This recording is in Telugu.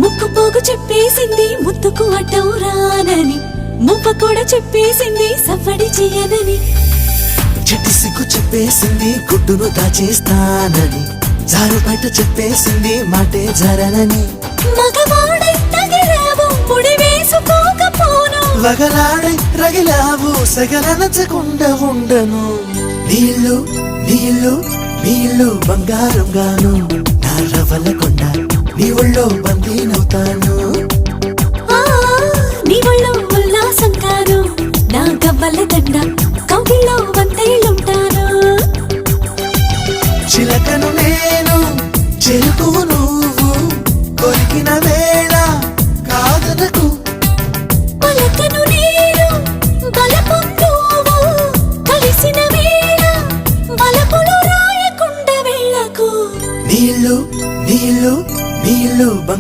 ముక్కు పోగు చెప్పేసింది ముద్దుకు అడ్డం రానని, ముప్ప కూడా చెప్పేసింది సవ్వడి చేయనని. చిట్టి సిగ్గు చెప్పేసింది గుడ్డును దాచేస్తానని, జారు బయట చెప్పేసింది మాటే జరనని. మగవాడై తగిలావు ముడి వేసుకోకపోను, వగలాడై రగిలావు సగలనచకుండా ఉండను. నీళ్ళు నీళ్ళు నీళ్ళు బంగారంగాను, నా రవల కొండ నీ ఒళ్ళో బందీనవుతాను. నీ ఒళ్ళో ఉల్లాసం కాను, నా గవ్వల దండ కౌగిల్లో వందేళ్ళుంటాను. చిలకను నేను చెరుకును